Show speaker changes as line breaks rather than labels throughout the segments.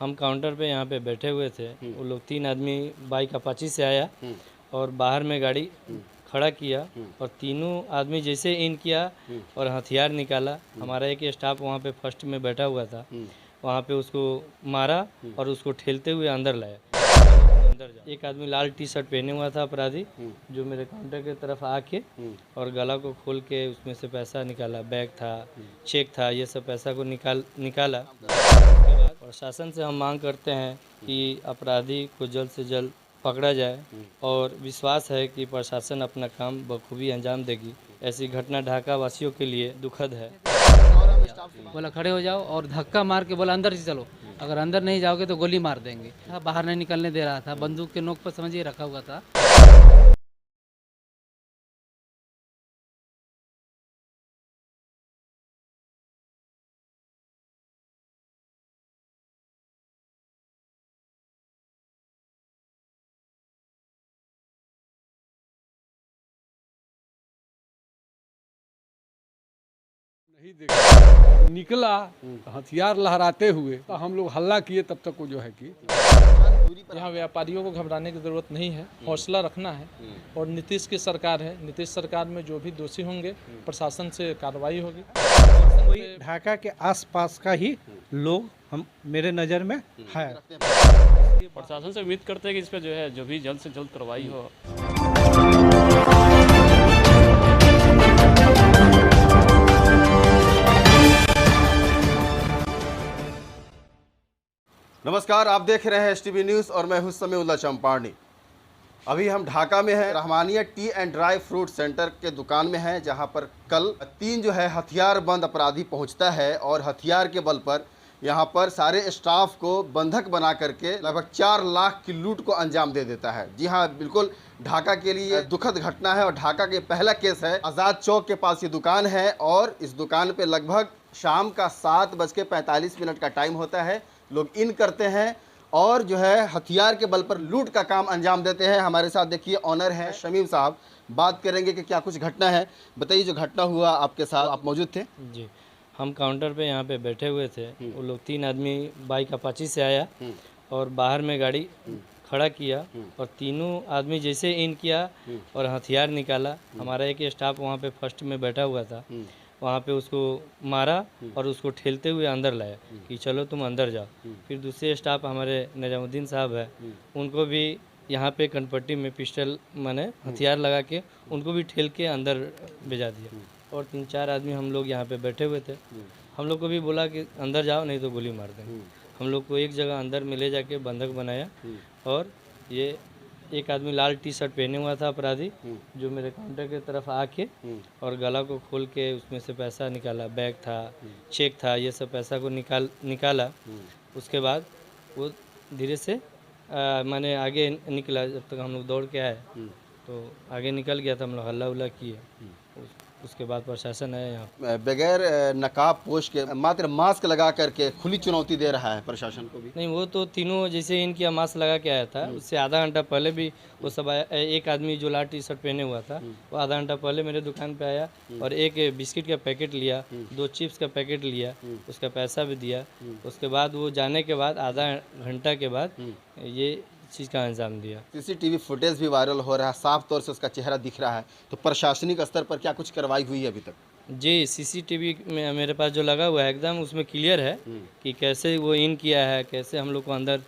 हम काउंटर पे यहाँ पे बैठे हुए थे। वो लोग 3 आदमी बाइक अपाची से आया और बाहर में गाड़ी खड़ा किया और तीनों आदमी जैसे इन किया और हथियार निकाला। हमारा एक स्टाफ वहाँ पे फर्स्ट में बैठा हुआ था, वहाँ पे उसको मारा और उसको ठेलते हुए अंदर लाया। एक आदमी लाल टी शर्ट पहने हुआ था अपराधी, जो मेरे काउंटर की तरफ आके और गला को खोल के उसमें से पैसा निकाला। बैग था, चेक था, ये सब पैसा को निकाला। उसके बाद प्रशासन से हम मांग करते हैं कि अपराधी को जल्द से जल्द पकड़ा जाए और विश्वास है कि प्रशासन अपना काम बखूबी अंजाम देगी। ऐसी घटना ढाका वासियों के लिए दुखद है।
बोला खड़े हो जाओ और धक्का मार के बोला अंदर से चलो, अगर अंदर नहीं जाओगे तो गोली मार देंगे। बाहर नहीं निकलने दे रहा था, बंदूक के नोक पर समझिए रखा हुआ था।
नहीं देखा, निकला हथियार लहराते हुए, तो हम लोग हल्ला किए, तब तक वो जो है कि
यहाँ व्यापारियों को घबराने की ज़रूरत नहीं है, हौसला रखना है। और नीतीश की सरकार है, नीतीश सरकार में जो भी दोषी होंगे प्रशासन से कार्रवाई होगी।
कोई ढाका के आसपास का ही लोग हम मेरे नज़र में है।
प्रशासन से उम्मीद करते हैं कि इस पर जो है जो भी जल्द से जल्द कार्रवाई हो।
नमस्कार, आप देख रहे हैं एसटीवी न्यूज़ और मैं हूं समीउल्लाह चंपारनी। अभी हम ढाका में हैं, Rahmania T and dry fruit centre के दुकान में हैं, जहां पर कल 3 जो है हथियारबंद अपराधी पहुंचता है और हथियार के बल पर यहां पर सारे स्टाफ को बंधक बना करके लगभग 4 लाख की लूट को अंजाम दे देता है। जी हाँ, बिल्कुल ढाका के लिए दुखद घटना है और ढाका के पहला केस है। आज़ाद चौक के पास ये दुकान है और इस दुकान पे लगभग शाम का 7:45 का टाइम होता है। लोग इन करते हैं और जो है हथियार के बल पर लूट का काम अंजाम देते हैं। हमारे साथ देखिए ऑनर हैं शमीम साहब, बात करेंगे कि क्या कुछ घटना है। बताइए, जो घटना हुआ आपके साथ, आप मौजूद थे?
जी, हम काउंटर पे यहाँ पे बैठे हुए थे। वो लोग 3 आदमी बाइक अपाची से आया और बाहर में गाड़ी खड़ा किया और तीनों आदमी जैसे इन किया और हथियार निकाला। हमारा एक स्टाफ वहाँ पे फर्स्ट में बैठा हुआ था, वहाँ पे उसको मारा और उसको ठेलते हुए अंदर लाया कि चलो तुम अंदर जाओ। फिर दूसरे स्टाफ हमारे निजामुद्दीन साहब है, उनको भी यहाँ पे कनपट्टी में पिस्टल माने हथियार लगा के उनको भी ठेल के अंदर भेजा दिया। और 3-4 आदमी हम लोग यहाँ पे बैठे हुए थे। हम लोग को भी बोला कि अंदर जाओ नहीं तो गोली मार देंगे। हम लोग को एक जगह अंदर में ले जाके बंधक बनाया और ये एक आदमी लाल टी शर्ट पहने हुआ था अपराधी, जो मेरे काउंटर की तरफ आके और गला को खोल के उसमें से पैसा निकाला। बैग था, चेक था, ये सब पैसा को निकाला। उसके बाद वो धीरे से मैंने आगे निकला। जब तक हम लोग दौड़ के आए तो आगे निकल गया था, हम लोग हल्ला उल्ला किए। उसके बाद प्रशासन आया यहाँ।
बगैर नकाब पोश के मात्र मास्क लगा करके खुली चुनौती दे रहा है प्रशासन को भी।
नहीं, वो तो तीनों जैसे इनकी मास्क लगा के आया था, उससे आधा घंटा पहले भी वो सब आया। एक आदमी जो लाल टी शर्ट पहने हुआ था वो आधा घंटा पहले मेरे दुकान पे आया और एक बिस्किट का पैकेट लिया, 2 चिप्स का पैकेट लिया, उसका पैसा भी दिया। उसके बाद वो जाने के बाद आधा घंटा के बाद ये चीज़ का अंजाम दिया।
सीसीटीवी फुटेज भी वायरल हो रहा है, साफ तौर से उसका चेहरा दिख रहा है। तो प्रशासनिक स्तर पर क्या कुछ कार्रवाई हुई है अभी तक?
जी, सीसीटीवी में मेरे पास जो लगा हुआ है एकदम उसमें क्लियर है कि कैसे वो इन किया है, कैसे हम लोग को अंदर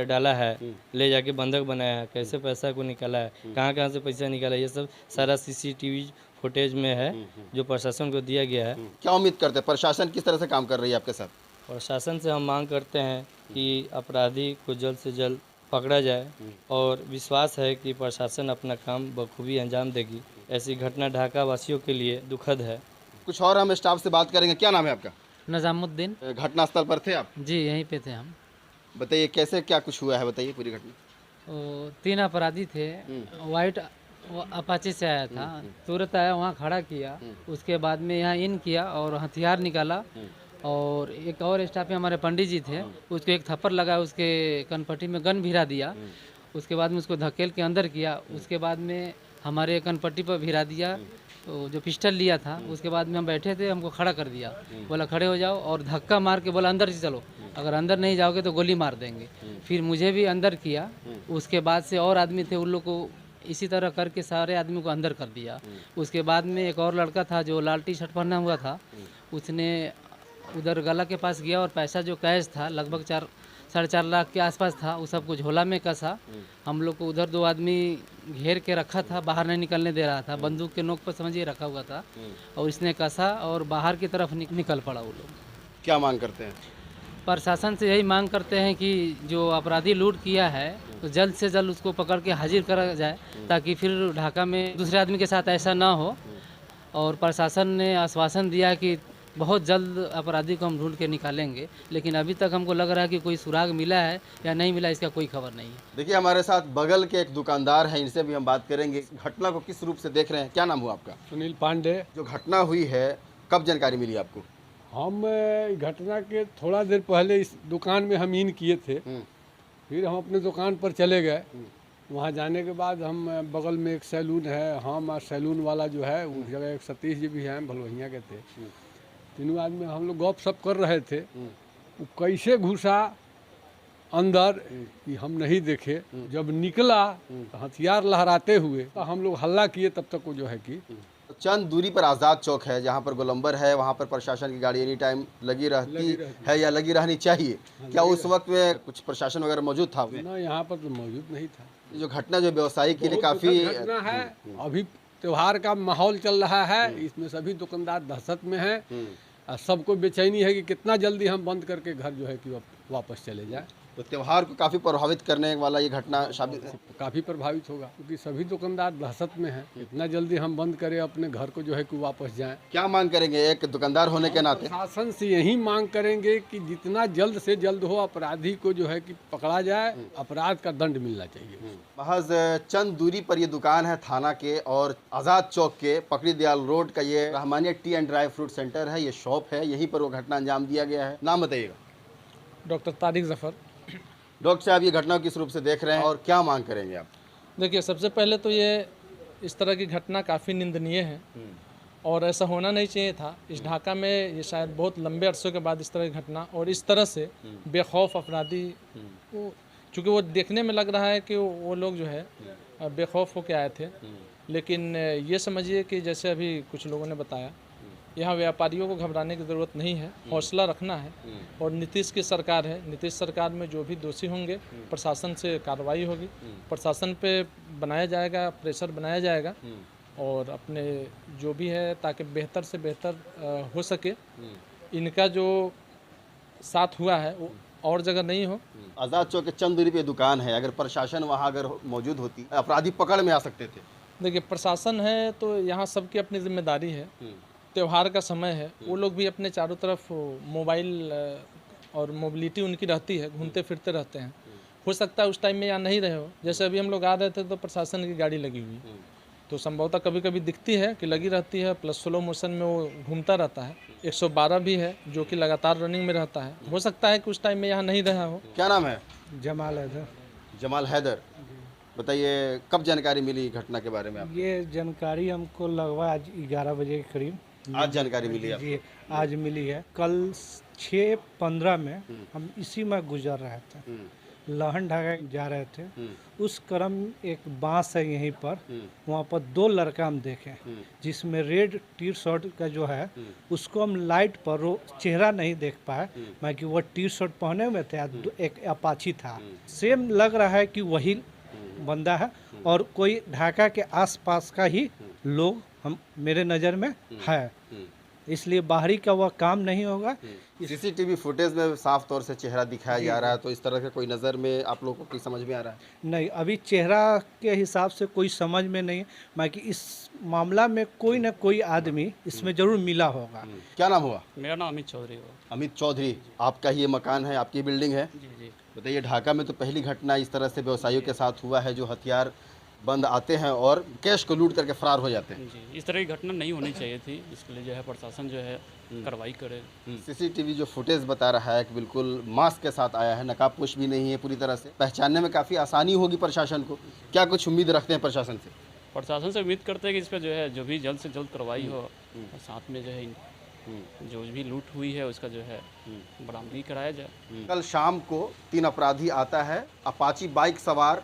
डाला है, ले जाके बंधक बनाया है, कैसे पैसा को निकाला है, कहाँ से पैसा निकाला है, ये सब सारा सीसीटीवी फुटेज में है जो प्रशासन को दिया गया है।
क्या उम्मीद करते हैं प्रशासन किस तरह से काम कर रही है आपके साथ?
प्रशासन से हम मांग करते हैं कि अपराधी को जल्द से जल्द पकड़ा जाए और विश्वास है कि प्रशासन अपना काम बखूबी अंजाम देगी। ऐसी घटना ढाका वासियों के लिए दुखद है।
कुछ और हम स्टाफ से बात करेंगे। क्या नाम है आपका?
निजामुद्दीन।
घटना स्थल पर थे आप?
जी, यहीं पे थे हम।
बताइए कैसे क्या कुछ हुआ है, बताइए पूरी घटना।
3 अपराधी थे, वाइट अपाची से आया था, तुरंत आया, वहाँ खड़ा किया, उसके बाद में यहाँ इन किया और हथियार निकाला। और एक और स्टाफ में हमारे पंडित जी थे, उसको एक थप्पड़ लगा, उसके कनपट्टी में गन भिरा दिया। उसके बाद में उसको धकेल के अंदर किया। उसके बाद में हमारे कनपट्टी पर भिरा दिया, तो जो पिस्टल लिया था। उसके बाद में हम बैठे थे, हमको खड़ा कर दिया, बोला खड़े हो जाओ और धक्का मार के बोला अंदर से चलो, अगर अंदर नहीं जाओगे तो गोली मार देंगे। फिर मुझे भी अंदर किया, उसके बाद से और आदमी थे, उन लोग को इसी तरह करके सारे आदमी को अंदर कर दिया। उसके बाद में एक और लड़का था जो लाल टी शर्ट पहना हुआ था, उसने उधर गला के पास गया और पैसा जो कैश था लगभग 4.5 लाख के आसपास था, वो सब कुछ झोला में कसा। हम लोग को उधर 2 आदमी घेर के रखा था, बाहर नहीं निकलने दे रहा था, बंदूक के नोक पर समझिए रखा हुआ था, और इसने कसा और बाहर की तरफ निकल पड़ा। वो लोग
क्या मांग करते हैं?
प्रशासन से यही मांग करते हैं कि जो अपराधी लूट किया है तो जल्द से जल्द उसको पकड़ के हाजिर करा जाए, ताकि फिर ढाका में दूसरे आदमी के साथ ऐसा ना हो। और प्रशासन ने आश्वासन दिया कि बहुत जल्द अपराधी को हम ढूंढ के निकालेंगे, लेकिन अभी तक हमको लग रहा है कि कोई सुराग मिला है या नहीं मिला, इसका कोई खबर नहीं है।
देखिए, हमारे साथ बगल के एक दुकानदार हैं, इनसे भी हम बात करेंगे। इस घटना को किस रूप से देख रहे हैं? क्या नाम हुआ आपका?
सुनील पांडे।
जो घटना हुई है, कब जानकारी मिली आपको?
हम घटना के थोड़ा देर पहले इस दुकान में हम इन किए थे, फिर हम अपने दुकान पर चले गए। वहाँ जाने के बाद हम बगल में एक सैलून है, हम और सैलून वाला जो है उस जगह एक सतीश जी भी हैं, भलवहिया के थे। तीनों आदमी हम लोग गप सप कर रहे थे। वो कैसे घुसा अंदर कि हम नहीं देखे। जब निकला तो हथियार लहराते हुए, तो हम लोग हल्ला किए, तब तक वो जो है कि
चंद दूरी पर आज़ाद चौक है, जहाँ पर गोलंबर है, वहाँ पर प्रशासन की गाड़ी एनी टाइम लगी रहती है या लगी रहनी चाहिए। क्या उस वक्त में कुछ प्रशासन वगैरह मौजूद था?
ना, यहाँ पर तो मौजूद नहीं था।
जो घटना जो व्यवसायी के लिए काफ़ी
घटना है। अभी त्योहार का माहौल चल रहा है, इसमें सभी दुकानदार दहशत में हैं और सबको बेचैनी है कि कितना जल्दी हम बंद करके घर जो है कि वापस चले जाए।
तो त्योहार को काफ़ी प्रभावित करने वाला ये घटना साबित है।
काफ़ी प्रभावित होगा, क्योंकि सभी दुकानदार दहशत में हैं। इतना जल्दी हम बंद करें अपने घर को जो है कि वापस जाएं।
क्या मांग करेंगे एक दुकानदार होने के नाते?
शासन से यही मांग करेंगे कि जितना जल्द से जल्द हो अपराधी को जो है कि पकड़ा जाए, अपराध का दंड मिलना चाहिए।
महज चंद दूरी पर ये दुकान है थाना के और आज़ाद चौक के पकड़ी दयाल रोड का। ये Rahmania T and dry fruit centre है, ये शॉप है, यहीं पर वो घटना अंजाम दिया गया है। नाम बताइएगा।
डॉक्टर तारिक जफ़र।
डॉक्टर साहब, ये घटना किस रूप से देख रहे हैं और क्या मांग करेंगे आप?
देखिए, सबसे पहले तो ये इस तरह की घटना काफ़ी निंदनीय है और ऐसा होना नहीं चाहिए था। इस ढाका में ये शायद बहुत लंबे अरसों के बाद इस तरह की घटना, और इस तरह से बेखौफ अपराधी, चूँकि वो देखने में लग रहा है कि वो लोग जो है बेखौफ होकर आए थे, लेकिन ये समझिए कि जैसे अभी कुछ लोगों ने बताया, यहाँ व्यापारियों को घबराने की ज़रूरत नहीं है, हौसला रखना है। और नीतीश की सरकार है, नीतीश सरकार में जो भी दोषी होंगे प्रशासन से कार्रवाई होगी, प्रशासन पे बनाया जाएगा, प्रेशर बनाया जाएगा, और अपने जो भी है ताकि बेहतर से बेहतर हो सके। इनका जो साथ हुआ है वो और जगह नहीं हो।
आज़ाद चौक के चंद दूरी पे दुकान है, अगर प्रशासन वहाँ अगर मौजूद होती, अपराधी पकड़ में आ सकते थे।
देखिए, प्रशासन है तो यहाँ सबकी अपनी जिम्मेदारी है। त्यौहार का समय है, वो लोग भी अपने चारों तरफ मोबाइल और मोबिलिटी उनकी रहती है, घूमते फिरते रहते हैं। हो सकता है उस टाइम में यहाँ नहीं रहे हो। जैसे अभी हम लोग आ रहे थे तो प्रशासन की गाड़ी लगी हुई, तो संभवतः कभी कभी दिखती है कि लगी रहती है, प्लस स्लो मोशन में वो घूमता रहता है। 112 भी है जो कि लगातार रनिंग में रहता है। हो सकता है कि उस टाइम में यहाँ नहीं रहा हो।
क्या नाम है?
जमाल हैदर।
जमाल हैदर, बताइए कब जानकारी मिली घटना के बारे में आप?
ये जानकारी हमको लगभग आज 11 बजे के करीब
आज जानकारी मिली है?
जी, आज मिली है। कल 6:15 में हम इसी में गुजर रहे थे, लहन ढाका जा रहे थे। उस क्रम एक बांस है यहीं पर, वहाँ पर 2 लड़का हम देखे, जिसमें रेड टी शर्ट का जो है उसको हम लाइट पर चेहरा नहीं देख पाए, बाकी वो टी शर्ट पहने हुए थे, एक अपाची था। सेम लग रहा है कि वही बंदा है, और कोई ढाका के आसपास का ही लोग हम मेरे नज़र में है, इसलिए बाहरी का वह काम नहीं होगा।
सीसीटीवी फुटेज में साफ तौर से चेहरा दिखाया जा रहा है, तो इस तरह के कोई नज़र में आप लोगों को समझ में आ रहा है?
नहीं, अभी चेहरा के हिसाब से कोई समझ में नहीं, बाकी इस मामला में कोई न कोई आदमी इसमें जरूर मिला होगा।
क्या नाम हुआ?
मेरा नाम अमित चौधरी हुआ।
अमित चौधरी, आपका ही ये मकान है, आपकी बिल्डिंग है?
जी जी।
बताइए, ढाका में तो पहली घटना इस तरह से व्यवसायियों के साथ हुआ है, जो हथियार बंद आते हैं और कैश को लूट करके फरार हो जाते हैं।
जी, इस तरह की घटना नहीं होनी चाहिए थी। इसके लिए जो है प्रशासन जो है कार्रवाई करे।
सीसीटीवी जो फुटेज बता रहा है कि बिल्कुल मास्क के साथ आया है, नकाबपोश भी नहीं है, पूरी तरह से पहचानने में काफ़ी आसानी होगी प्रशासन को। क्या कुछ उम्मीद रखते हैं प्रशासन से?
प्रशासन से उम्मीद करते हैं कि इस पर जो है जो भी जल्द से जल्द कार्रवाई हो, और साथ में जो है जो भी लूट हुई है उसका जो है बरामदगी कराया जाए।
कल शाम को 3 अपराधी आता है, अपाची बाइक सवार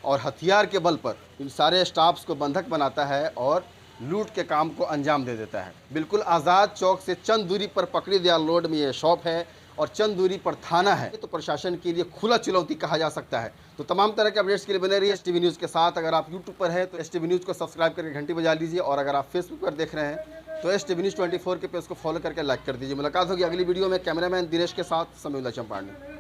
और हथियार के बल पर इन सारे स्टाफ्स को बंधक बनाता है और लूट के काम को अंजाम दे देता है। बिल्कुल आज़ाद चौक से चंद दूरी पर पकड़ी दयाल रोड में ये शॉप है और चंद दूरी पर थाना है, तो प्रशासन के लिए खुला चुनौती कहा जा सकता है। तो तमाम तरह के अपडेट्स के लिए बने रहिए STV न्यूज़ के साथ। अगर आप यूट्यूब पर हैं तो STV न्यूज़ को सब्सक्राइब करके घंटी बजा लीजिए, और अगर आप फेसबुक पर देख रहे हैं तो STV न्यूज़ 24 के पेज को फॉलो करके लाइक कर दीजिए। मुलाकात होगी अगली वीडियो में। कैमरामैन दिनेश के साथ समीउल्लाह चंपारनी।